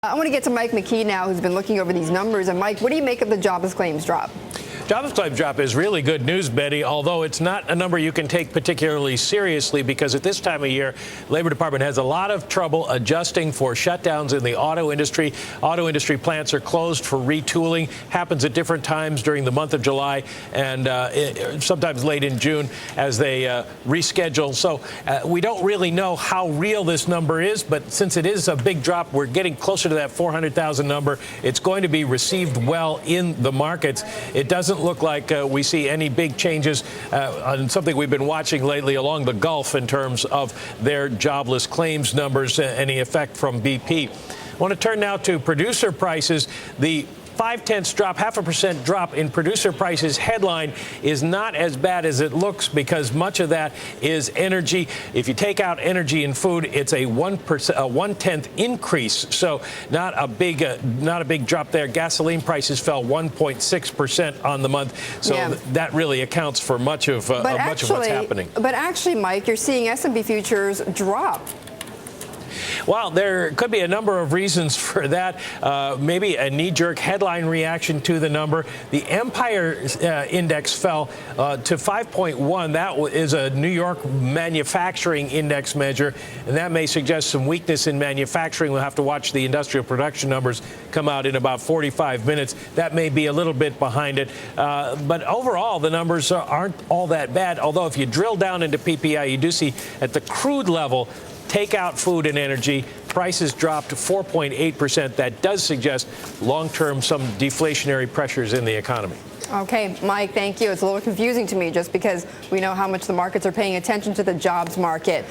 I want to get to Mike McKee now, who's been looking over these numbers. And Mike, what do you make of the jobless claims drop? Jobless claims drop is really good news, Betty, although it's not a number you can take particularly seriously because at this time of year, Labor Department has a lot of trouble adjusting for shutdowns in the auto industry. Auto industry plants are closed for retooling. Happens at different times during the month of July and sometimes late in June as they reschedule. So we don't really know how real this number is, but since it is a big drop, we're getting closer to that 400,000 number. It's going to be received well in the markets. It doesn't look like we see any big changes on something we've been watching lately along the Gulf in terms of their jobless claims numbers, any effect from BP. I want to turn now to producer prices. The 0.5 drop, 0.5% drop in producer prices headline is not as bad as it looks because much of that is energy. If you take out energy and food, it's a 1/10 increase. So not a big drop there. Gasoline prices fell 1.6% on the month. So that really accounts for much of what's happening. But actually, Mike, you're seeing S&P futures drop. Well, there could be a number of reasons for that. Maybe a knee-jerk headline reaction to the number. The Empire Index fell to 5.1. That is a New York manufacturing index measure, and that may suggest some weakness in manufacturing. We'll have to watch the industrial production numbers come out in about 45 minutes. That may be a little bit behind it. But overall, the numbers aren't all that bad, although if you drill down into PPI, you do see at the crude level, take out food and energy, prices dropped 4.8%. That does suggest long-term some deflationary pressures in the economy. Okay, Mike, thank you. It's a little confusing to me just because we know how much the markets are paying attention to the jobs market.